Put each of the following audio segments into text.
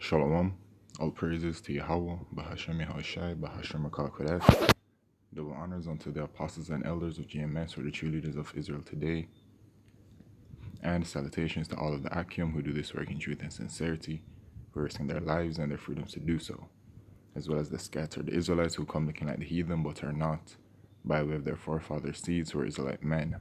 Shalom. All praises to Yahweh, Bahashem Yahushai, Bahashem HaKadosh. Double honors unto the apostles and elders of GMS, who are the true leaders of Israel today. And salutations to all of the Akim who do this work in truth and sincerity, who are risking their lives and their freedoms to do so, as well as the scattered Israelites who come looking like the heathen but are not, by way of their forefathers' seeds who are Israelite men.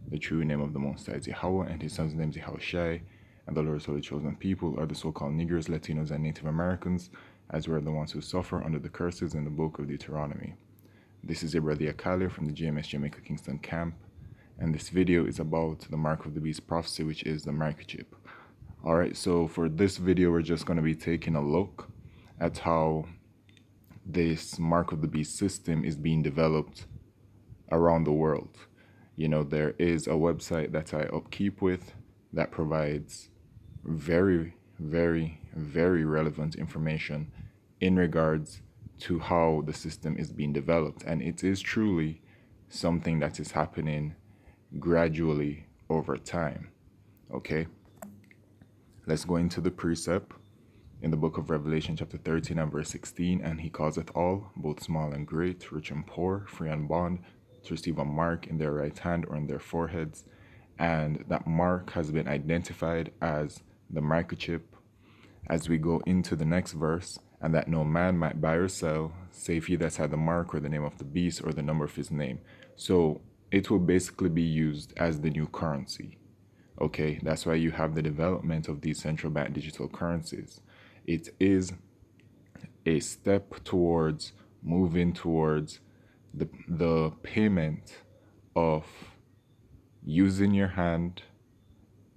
The true name of the Most High is Yahweh, and his son's name is Yahushai, and the Lord's holy chosen people are the so-called Negroes, Latinos, and Native Americans, as were the ones who suffer under the curses in the book of Deuteronomy. This is your brother Akali from the GMS Jamaica Kingston camp, and this video is about the Mark of the Beast prophecy, which is the microchip. Alright, so for this video, we're just going to be taking a look at how this Mark of the Beast system is being developed around the world. You know, there is a website that I upkeep with that provides very relevant information in regards to how the system is being developed, and it is truly something that is happening gradually over time. Okay, let's go into the precept in the book of Revelation chapter 13 and verse 16. And he causeth all, both small and great, rich and poor, free and bond, to receive a mark in their right hand or in their foreheads, and that mark has been identified as the microchip. As we go into the next verse, and that no man might buy or sell, save he that had the mark or the name of the beast or the number of his name. So it will basically be used as the new currency. Okay, that's why you have the development of these central bank digital currencies. It is a step towards moving towards the payment of using your hand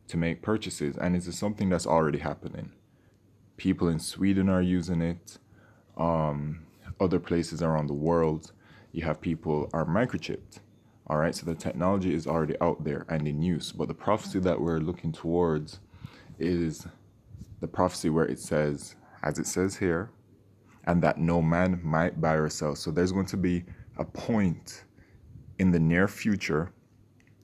to make purchases, and it's something that's already happening. People in Sweden are using it. Other places around the world, you have people are microchipped. All right, so the technology is already out there and in use. But the prophecy that we're looking towards is the prophecy where it says, as it says here, and that no man might buy or sell. So there's going to be a point in the near future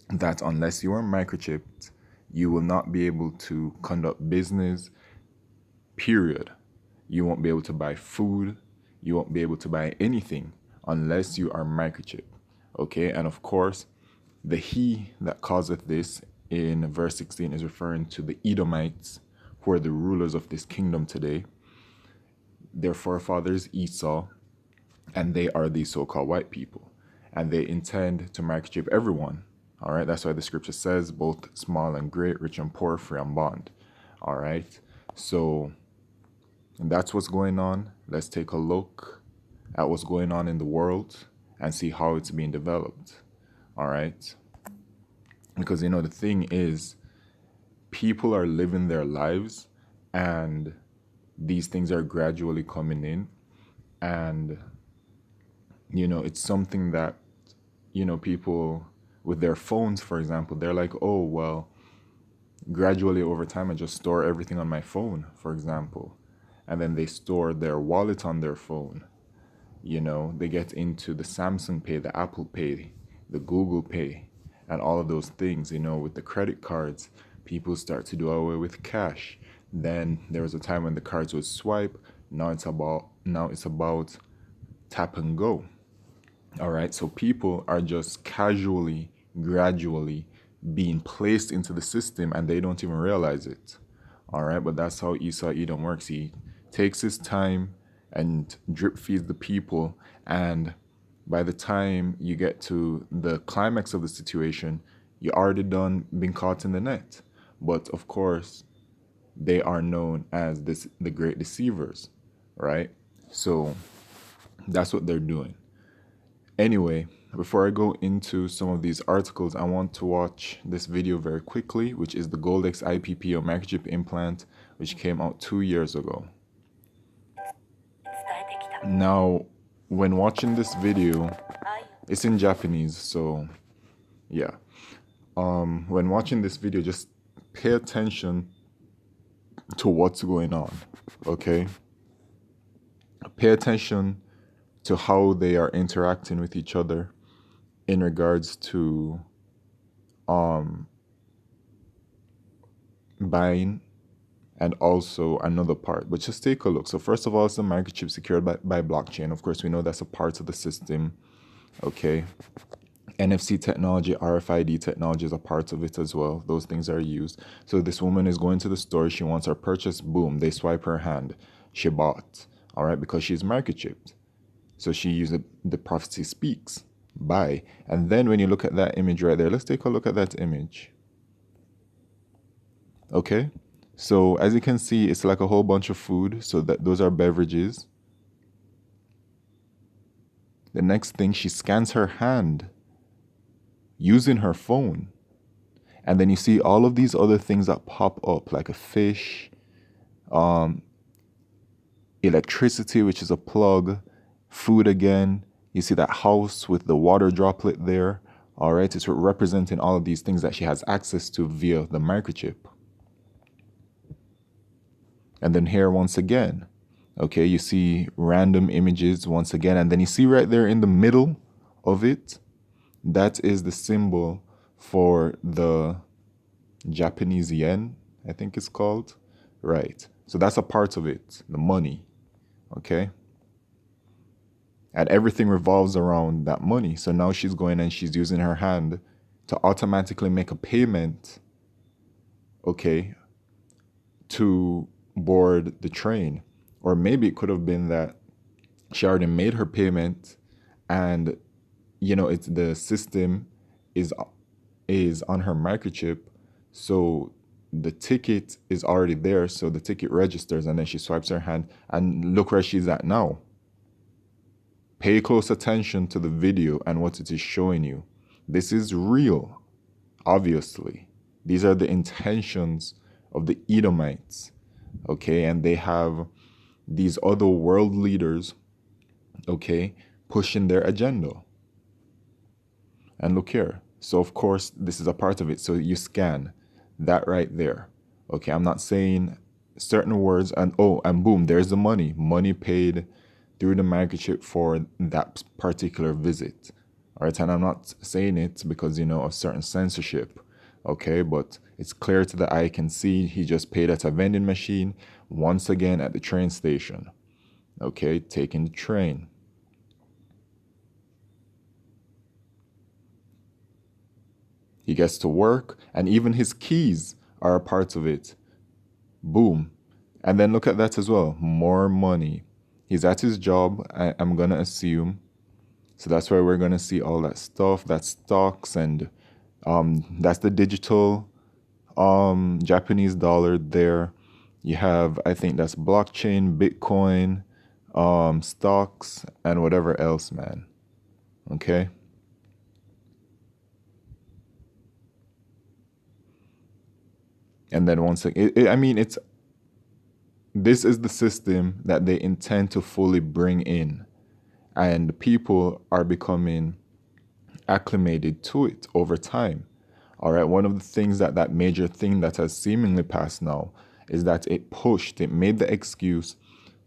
that unless you are microchipped, you will not be able to conduct business, period. You won't be able to buy food. You won't be able to buy anything unless you are microchipped. Okay, and of course, the he that causeth this in verse 16 is referring to the Edomites, who are the rulers of this kingdom today. Their forefathers Esau, and they are the so-called white people, and they intend to microchip everyone. All right, that's why the scripture says both small and great, rich and poor, free and bond. All right, so that's what's going on. Let's take a look at what's going on in the world and see how it's being developed. All right, because you know the thing is, people are living their lives and these things are gradually coming in, and you know, it's something that, you know, people with their phones, for example, they're like, oh, well, gradually over time, I just store everything on my phone, for example. And then they store their wallet on their phone. You know, they get into the Samsung Pay, the Apple Pay, the Google Pay, and all of those things. You know, with the credit cards, people start to do away with cash. Then there was a time when the cards would swipe. Now it's about tap and go. All right, so people are just casually, gradually being placed into the system and they don't even realize it. All right, but that's how Esau Edom works. He takes his time and drip feeds the people, and by the time you get to the climax of the situation, you already been caught in the net. But of course, they are known as the great deceivers, right? So that's what they're doing. Anyway, before I go into some of these articles, I want to watch this video very quickly, which is the Goldex IPPO microchip implant, which came out 2 years ago. Now, when watching this video, it's in Japanese, so yeah. When watching this video, just pay attention to what's going on, okay? Pay attention to how they are interacting with each other in regards to buying and also another part. But just take a look. So first of all, it's the microchip secured by blockchain. Of course, we know that's a part of the system. Okay. NFC technology, RFID technology is a part of it as well. Those things are used. So this woman is going to the store. She wants her purchase. Boom. They swipe her hand. She bought. All right. Because she's microchipped. So she used the prophecy speaks. Buy. And then when you look at that image right there, let's take a look at that image. Okay. So as you can see, it's like a whole bunch of food. So that those are beverages. The next thing, she scans her hand using her phone. And then you see all of these other things that pop up, like a fish, electricity, which is a plug, food again. You see that house with the water droplet there. All right, it's representing all of these things that she has access to via the microchip. And then here once again, okay, you see random images once again. And then you see right there in the middle of it, that is the symbol for the Japanese yen, I think it's called. Right. So that's a part of it, the money. Okay. And everything revolves around that money. So now she's going and she's using her hand to automatically make a payment, okay, to board the train. Or maybe it could have been that she already made her payment and, you know, it's the system is on her microchip. So the ticket is already there. So the ticket registers and then she swipes her hand and look where she's at now. Pay close attention to the video and what it is showing you. This is real, obviously. These are the intentions of the Edomites, okay? And they have these other world leaders, okay, pushing their agenda. And look here. So, of course, this is a part of it. So you scan that right there. Okay, I'm not saying certain words and oh, and boom, there's the money. Money paid through the microchip for that particular visit. All right, and I'm not saying it because, you know, of certain censorship. Okay, but it's clear to the eye. I can see he just paid at a vending machine once again at the train station. Okay, taking the train. He gets to work, and even his keys are a part of it. Boom. And then look at that as well. More money. He's at his job, I'm going to assume. So that's where we're going to see all that stuff. That's stocks, and that's the digital Japanese dollar there. You have, I think that's blockchain, Bitcoin, stocks, and whatever else, man. Okay? And then once again, this is the system that they intend to fully bring in. And people are becoming acclimated to it over time. All right. One of the things that major thing that has seemingly passed now is that it made the excuse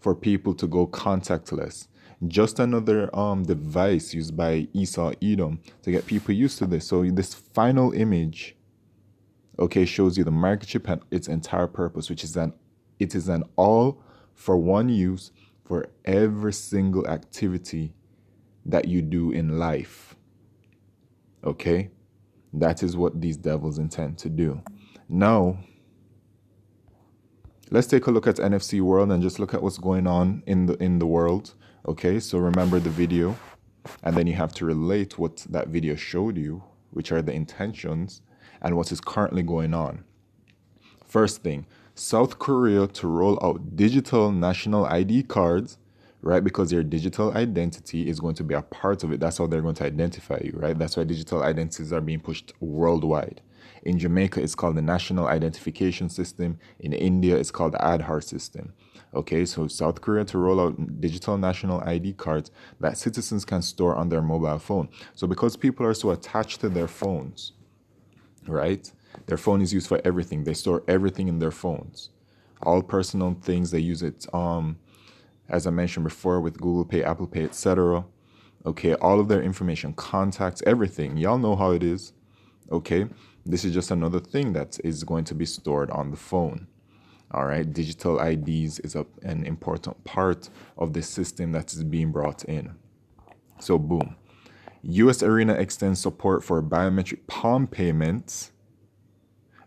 for people to go contactless. Just another device used by Esau Edom to get people used to this. So this final image, okay, shows you the microchip and its entire purpose, which is it is an all for one use for every single activity that you do in life. Okay? That is what these devils intend to do. Now, let's take a look at NFC world and just look at what's going on in the world. Okay, so remember the video, and then you have to relate what that video showed you, which are the intentions and what is currently going on. First thing, South Korea to roll out digital national ID cards, right? Because your digital identity is going to be a part of it. That's how they're going to identify you, right? That's why digital identities are being pushed worldwide. In Jamaica, it's called the National Identification System. In India, it's called the Aadhaar system. Okay, so South Korea to roll out digital national ID cards that citizens can store on their mobile phone. So because people are so attached to their phones, right? Their phone is used for everything. They store everything in their phones. All personal things, they use it, as I mentioned before, with Google Pay, Apple Pay, etc. Okay, all of their information, contacts, everything. Y'all know how it is. Okay, this is just another thing that is going to be stored on the phone. All right, digital IDs is an important part of the system that is being brought in. So boom, US Arena extends support for biometric palm payments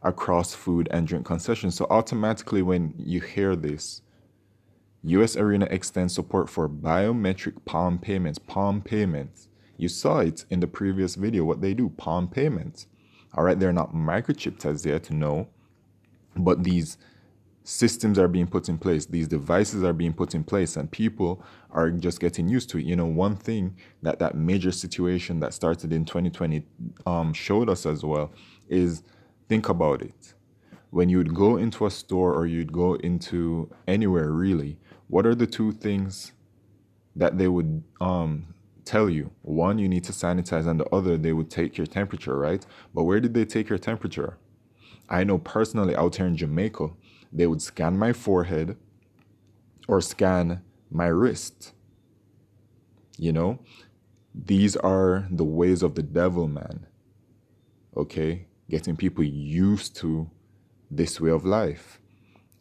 across food and drink concessions. So automatically when you hear this, US Arena extends support for biometric palm payments. Palm payments. You saw it in the previous video, what they do, palm payments. All right, they're not microchipped as yet, no, but these systems are being put in place. These devices are being put in place, and people are just getting used to it. You know, one thing that major situation that started in 2020 showed us as well is, think about it. When you'd go into a store or you'd go into anywhere really, what are the two things that they would tell you? One, you need to sanitize, and the other, they would take your temperature, right? But where did they take your temperature? I know personally out here in Jamaica, they would scan my forehead or scan my wrist. You know, these are the ways of the devil, man. Okay, getting people used to this way of life.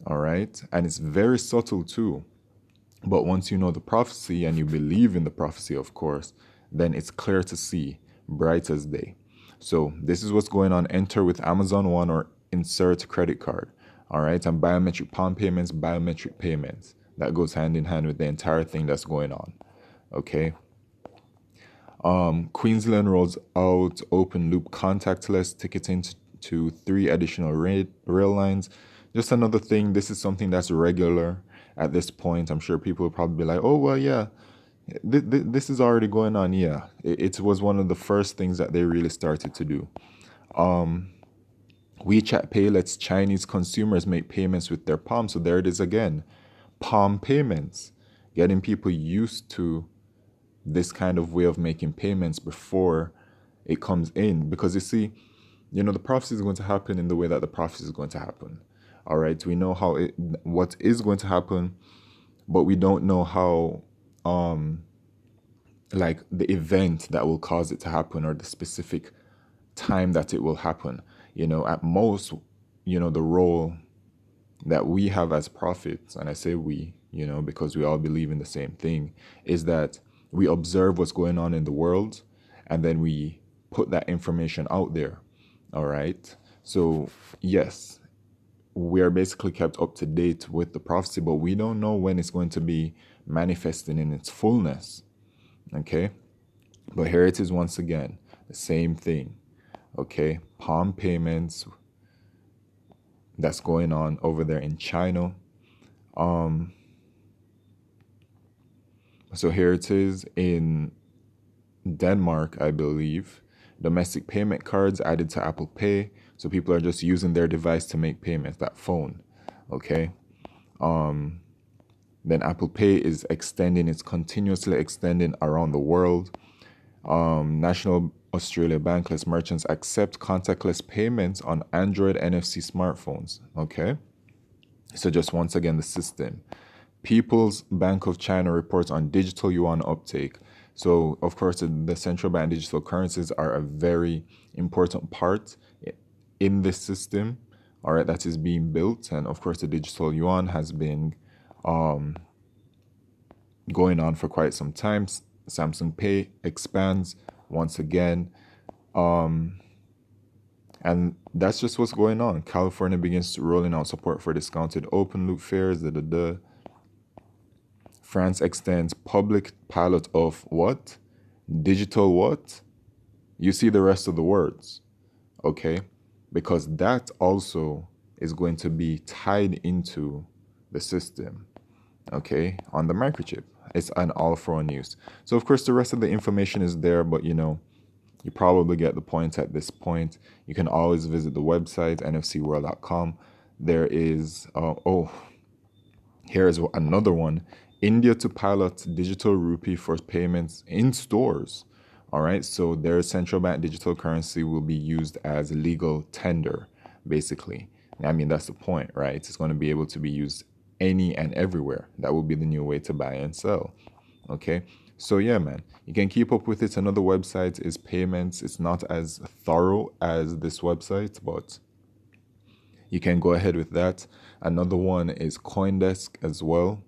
All right, and it's very subtle too. But once you know the prophecy and you believe in the prophecy, of course, then it's clear to see, bright as day. So this is what's going on. Enter with Amazon One or insert credit card. All right, and biometric palm payments, biometric payments. That goes hand in hand with the entire thing that's going on. Okay. Queensland rolls out open loop contactless ticketing to 3 additional rail lines. Just another thing. This is something that's regular at this point. I'm sure people will probably be like, oh, well, yeah, this is already going on. Yeah, it was one of the first things that they really started to do. WeChat Pay lets Chinese consumers make payments with their palm. So there it is again. Palm payments. Getting people used to this kind of way of making payments before it comes in. Because you see, you know, the prophecy is going to happen in the way that the prophecy is going to happen. All right. We know what is going to happen, but we don't know how, like the event that will cause it to happen or the specific time that it will happen. You know, at most, you know, the role that we have as prophets, and I say we, you know, because we all believe in the same thing, is that we observe what's going on in the world and then we put that information out there. All right. So, yes, we are basically kept up to date with the prophecy, but we don't know when it's going to be manifesting in its fullness. Okay. But here it is once again, the same thing. Okay. Palm payments that's going on over there in China. So here it is in Denmark, I believe. Domestic payment cards added to Apple Pay. So people are just using their device to make payments, that phone. Okay. Then Apple Pay is continuously extending around the world. National Australia bankless merchants accept contactless payments on Android NFC smartphones. Okay. So just once again, the system. People's Bank of China reports on digital yuan uptake. So, of course, the central bank digital currencies are a very important part in this system, all right, that is being built. And, of course, the digital yuan has been going on for quite some time. Samsung Pay expands once again. And that's just what's going on. California begins rolling out support for discounted open loop fares. France extends public pilot of what? Digital what? You see the rest of the words, okay? Because that also is going to be tied into the system, okay, on the microchip. It's an all-for-one use. So, of course, the rest of the information is there, but, you know, you probably get the point at this point. You can always visit the website, nfcworld.com. There is, here is another one. India to pilot digital rupee for payments in stores. All right, so their central bank digital currency will be used as legal tender, basically. I mean, that's the point, right? It's going to be able to be used any and everywhere. That will be the new way to buy and sell. Okay, so yeah, man, you can keep up with it. Another website is payments. It's not as thorough as this website, but You can go ahead with that. Another one is Coindesk as well.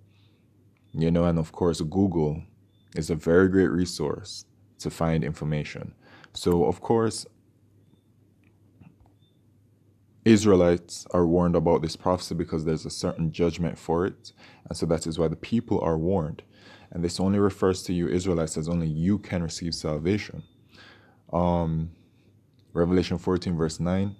And of course, Google is a very great resource to find information. So, of course, Israelites are warned about this prophecy because there's a certain judgment for it. And so that is why the people are warned. And this only refers to you, Israelites, as only you can receive salvation. Revelation 14, verse 9.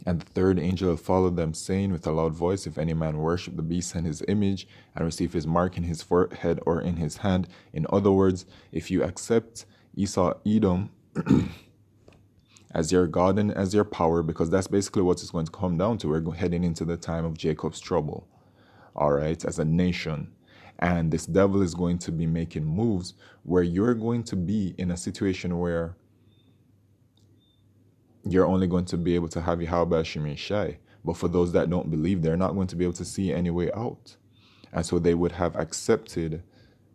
And the third angel followed them, saying with a loud voice, if any man worship the beast and his image, and receive his mark in his forehead or in his hand. In other words, if you accept Esau, Edom, as your God and as your power, because that's basically what it's going to come down to. We're heading into the time of Jacob's trouble, all right, as a nation. And this devil is going to be making moves where you're going to be in a situation where you're only going to be able to have Yahweh Shemei Shai. But for those that don't believe, they're not going to be able to see any way out. And so they would have accepted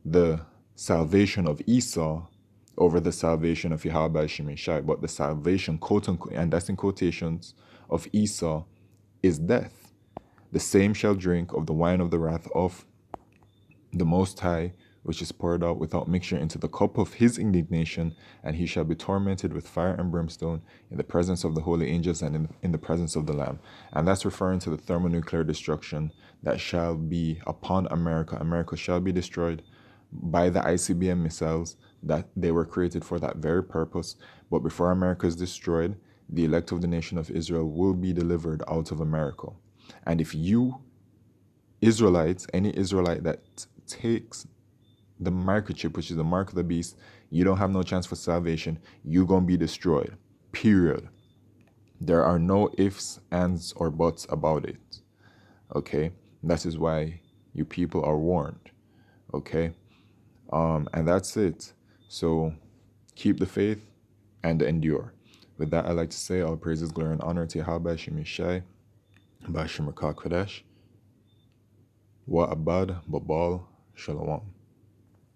the salvation of Esau over the salvation of Yahweh Shemei Shai. But the salvation, quote unquote, and that's in quotations, of Esau is death. The same shall drink of the wine of the wrath of the Most High, which is poured out without mixture into the cup of his indignation, and he shall be tormented with fire and brimstone in the presence of the holy angels and in the presence of the Lamb. And that's referring to the thermonuclear destruction that shall be upon America. America shall be destroyed by the ICBM missiles that they were created for that very purpose. But before America is destroyed, the elect of the nation of Israel will be delivered out of America. And if you Israelites, any Israelite that takes the microchip, which is the mark of the beast, you don't have no chance for salvation. You're going to be destroyed. Period. There are no ifs, ands, or buts about it. Okay? That is why you people are warned. Okay? And that's it. So keep the faith and endure. With that, I'd like to say all praises, glory, and honor to Yahweh Shemei Shai, Bashim Kodesh, Wa Abad, Babal, Shalom.